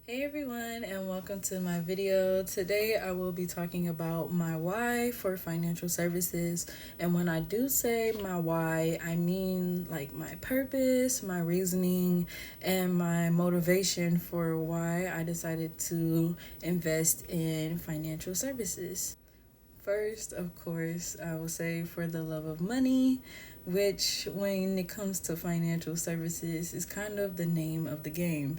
Hey everyone, and welcome to my video. Today I will be talking about my why for financial services. And when I do say my why, I mean like my purpose, my reasoning, and my motivation for why I decided to invest in financial services. First, of course, I will say for the love of money, which when it comes to financial services is kind of the name of the game.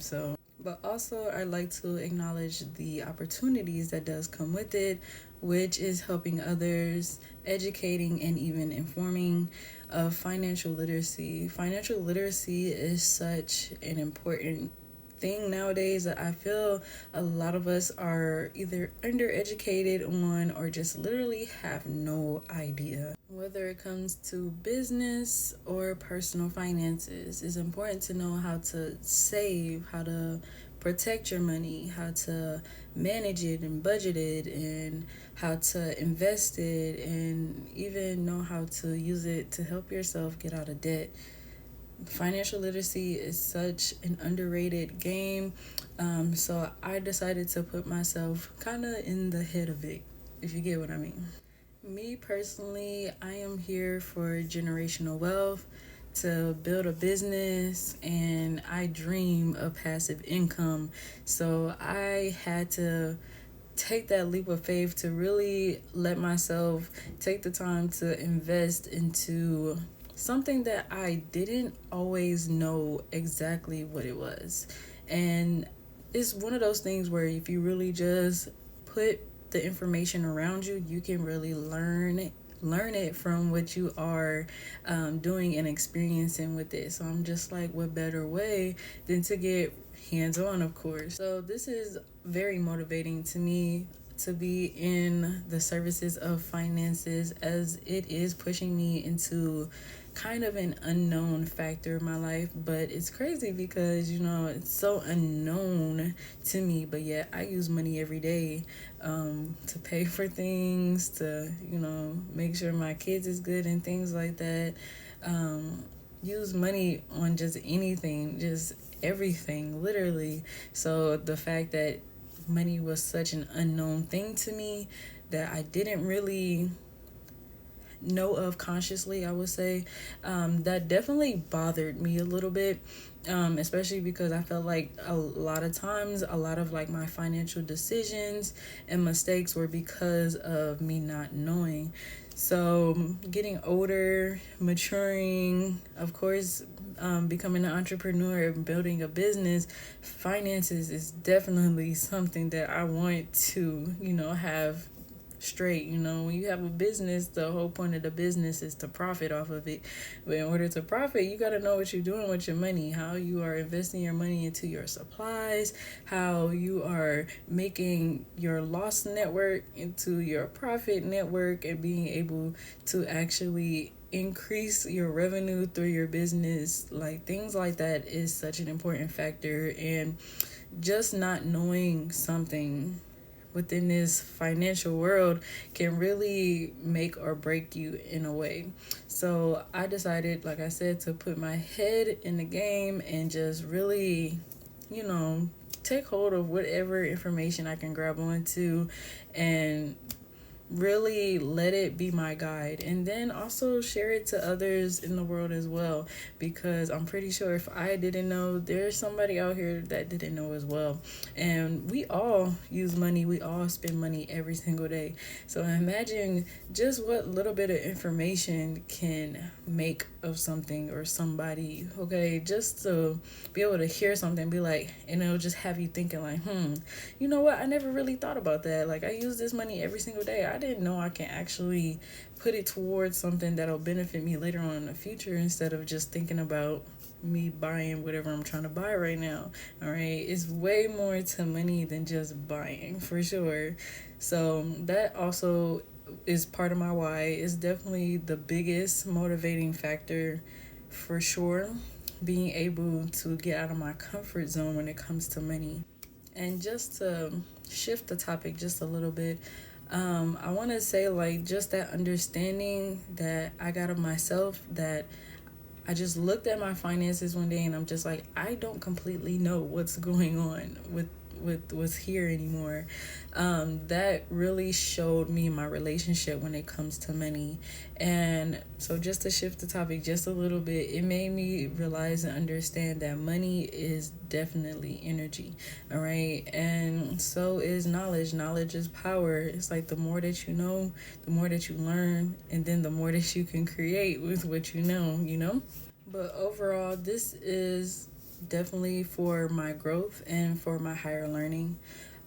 But also I like to acknowledge the opportunities that does come with it, which is helping others, educating, and even informing of financial literacy. Financial literacy is such an important thing nowadays that I feel a lot of us are either undereducated on or just literally have no idea. Whether it comes to business or personal finances, it's important to know how to save, how to protect your money, how to manage it and budget it, and how to invest it, and even know how to use it to help yourself get out of debt. Financial literacy is such an underrated game. So I decided to put myself kind of in the head of it, if you get what I mean. Me personally, I am here for generational wealth, to build a business, and I dream of passive income. So I had to take that leap of faith to really let myself take the time to invest into something that I didn't always know exactly what it was. And it's one of those things where if you really just put the information around you, you can really learn it from what you are doing and experiencing with it. So I'm just like, what better way than to get hands on, of course. So this is very motivating to me to be in the services of finances, as it is pushing me into kind of an unknown factor in my life. But it's crazy because it's so unknown to me, but yet I use money every day to pay for things, to make sure my kids is good and things like that. Use money on just anything, just everything, literally. So the fact that money was such an unknown thing to me that I didn't really know of consciously, I would say, that definitely bothered me a little bit, especially because I felt like a lot of times, a lot of like my financial decisions and mistakes were because of me not knowing. So getting older, maturing, of course, becoming an entrepreneur and building a business, finances is definitely something that I want to, have straight. When you have a business, the whole point of the business is to profit off of it. But in order to profit, you got to know what you're doing with your money, how you are investing your money into your supplies, how you are making your loss network into your profit network, and being able to actually increase your revenue through your business. Like, things like that is such an important factor. And just not knowing something within this financial world can really make or break you in a way. So I decided, like I said, to put my head in the game and just really, you know, take hold of whatever information I can grab onto and really let it be my guide, and then also share it to others in the world as well, because I'm pretty sure if I didn't know, there's somebody out here that didn't know as well. And we all use money, we all spend money every single day. So imagine just what little bit of information can make of something or somebody. Okay, just to be able to hear something, be like, and it'll just have you thinking like, you know what, I never really thought about that. Like, I use this money every single day. I didn't know I can actually put it towards something that'll benefit me later on in the future, instead of just thinking about me buying whatever I'm trying to buy right now. All right, it's way more to money than just buying, for sure. So that also is part of my why. It's definitely the biggest motivating factor, for sure, being able to get out of my comfort zone when it comes to money. And just to shift the topic just a little bit, I want to say, like, just that understanding that I got of myself, that I just looked at my finances one day and I'm just like, I don't completely know what's going on with with what's here anymore. That really showed me my relationship when it comes to money. And so, just to shift the topic just a little bit, it made me realize and understand that money is definitely energy. All right. And so is knowledge. Knowledge is power. It's like the more that you know, the more that you learn, and then the more that you can create with what you know, you know? But overall, this is definitely for my growth and for my higher learning.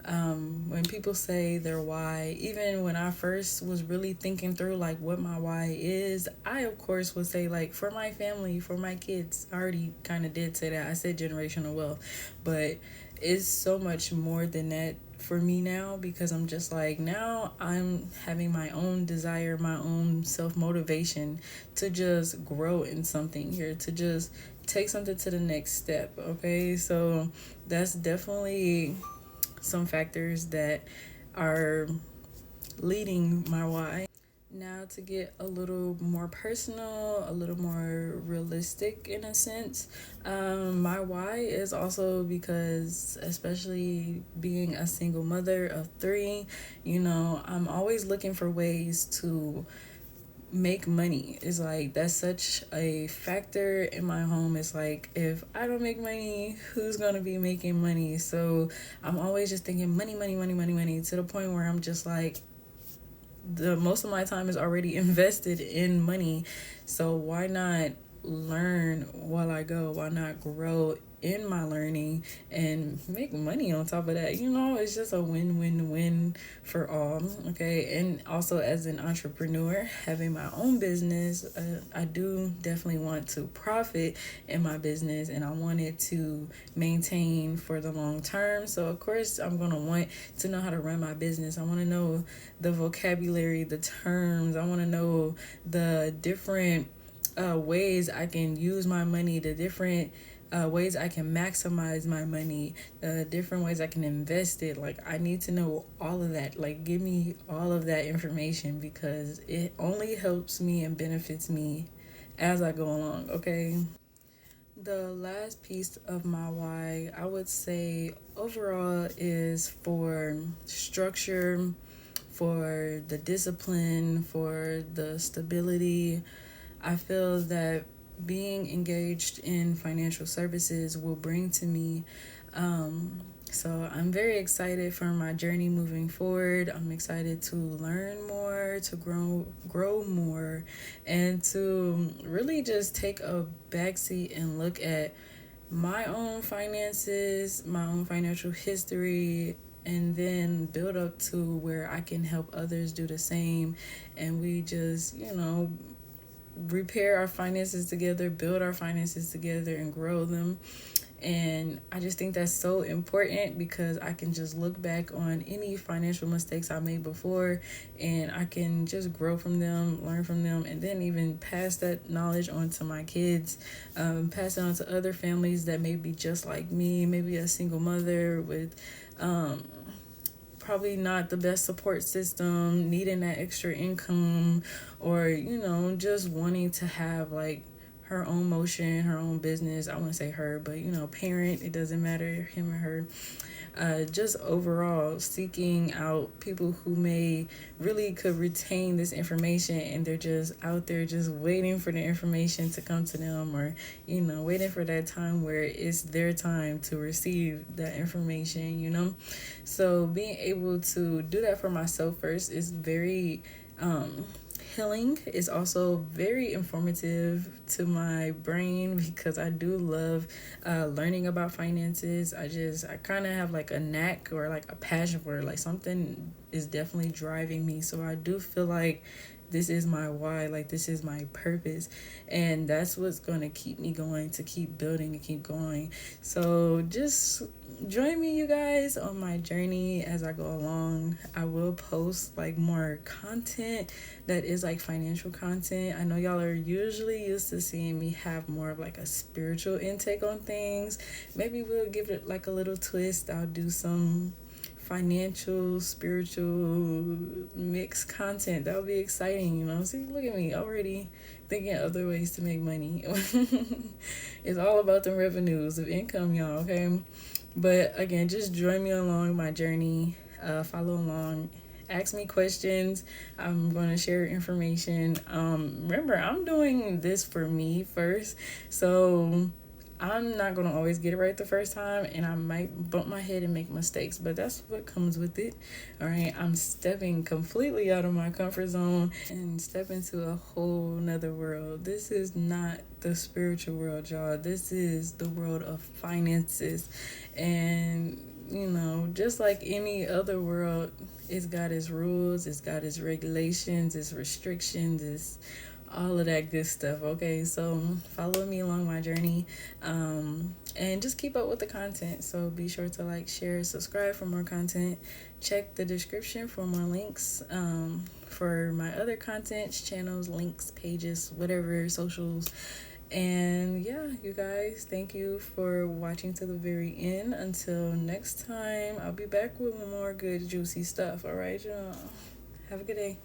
When people say their why, even when I first was really thinking through like what my why is, I of course would say like for my family, for my kids. I already kind of did say that. I said generational wealth, but it's so much more than that for me now, because I'm just like, now I'm having my own desire, my own self motivation to just grow in something here, to just take something to the next step. Okay, so that's definitely some factors that are leading my why. Now, to get a little more personal, a little more realistic in a sense, my why is also because, especially being a single mother of three, I'm always looking for ways to make money. Is like that's such a factor in my home. It's like, if I don't make money, who's gonna be making money? So I'm always just thinking money, money, money, money, money, to the point where I'm just like, the most of my time is already invested in money. So why not learn while I go? Why not grow in my learning and make money on top of that? It's just a win-win-win for all. Okay. And also, as an entrepreneur having my own business, I do definitely want to profit in my business, and I want it to maintain for the long term. So of course I'm going to want to know how to run my business. I want to know the vocabulary, the terms. I want to know the different ways I can use my money, the different ways I can maximize my money, different ways I can invest it. Like, I need to know all of that. Like, give me all of that information, because it only helps me and benefits me as I go along. Okay. The last piece of my why, I would say overall, is for structure, for the discipline, for the stability. I feel that being engaged in financial services will bring to me. So I'm very excited for my journey moving forward. I'm excited to learn more, to grow more, and to really just take a backseat and look at my own finances, my own financial history, and then build up to where I can help others do the same. And we just, repair our finances together, build our finances together, and grow them. And I just think that's so important, because I can just look back on any financial mistakes I made before, and I can just grow from them, learn from them, and then even pass that knowledge on to my kids, pass it on to other families that may be just like me, maybe a single mother with probably not the best support system, needing that extra income, or, just wanting to have like her own motion, her own business. I wouldn't say her, but parent, it doesn't matter, him or her. Just overall seeking out people who may really could retain this information, and they're just out there just waiting for the information to come to them, or waiting for that time where it's their time to receive that information. So being able to do that for myself first is very healing. Is also very informative to my brain, because I do love learning about finances. I kind of have like a knack, or like a passion for it. Like, something is definitely driving me. So I do feel like this is my why, like this is my purpose, and that's what's going to keep me going, to keep building and keep going. So just join me, you guys, on my journey as I go along. I will post like more content that is like financial content. I know y'all are usually used to seeing me have more of like a spiritual intake on things. Maybe we'll give it like a little twist. I'll do some financial, spiritual mixed content. That would be exciting. See, look at me already thinking other ways to make money. It's all about the revenues of income, y'all. Okay. But again, just join me along my journey, follow along, ask me questions. I'm going to share information. Remember, I'm doing this for me first, so I'm not going to always get it right the first time, and I might bump my head and make mistakes, but that's what comes with it. All right, I'm stepping completely out of my comfort zone and step into a whole nother world. This is not the spiritual world, y'all. This is the world of finances. And just like any other world, it's got its rules, it's got its regulations, its restrictions, it's all of that good stuff. Okay, so follow me along my journey, and just keep up with the content. So be sure to like, share, subscribe for more content. Check the description for more links, for my other contents, channels, links, pages, whatever, socials. And yeah, you guys, thank you for watching to the very end. Until next time, I'll be back with more good juicy stuff. All right, y'all, have a good day.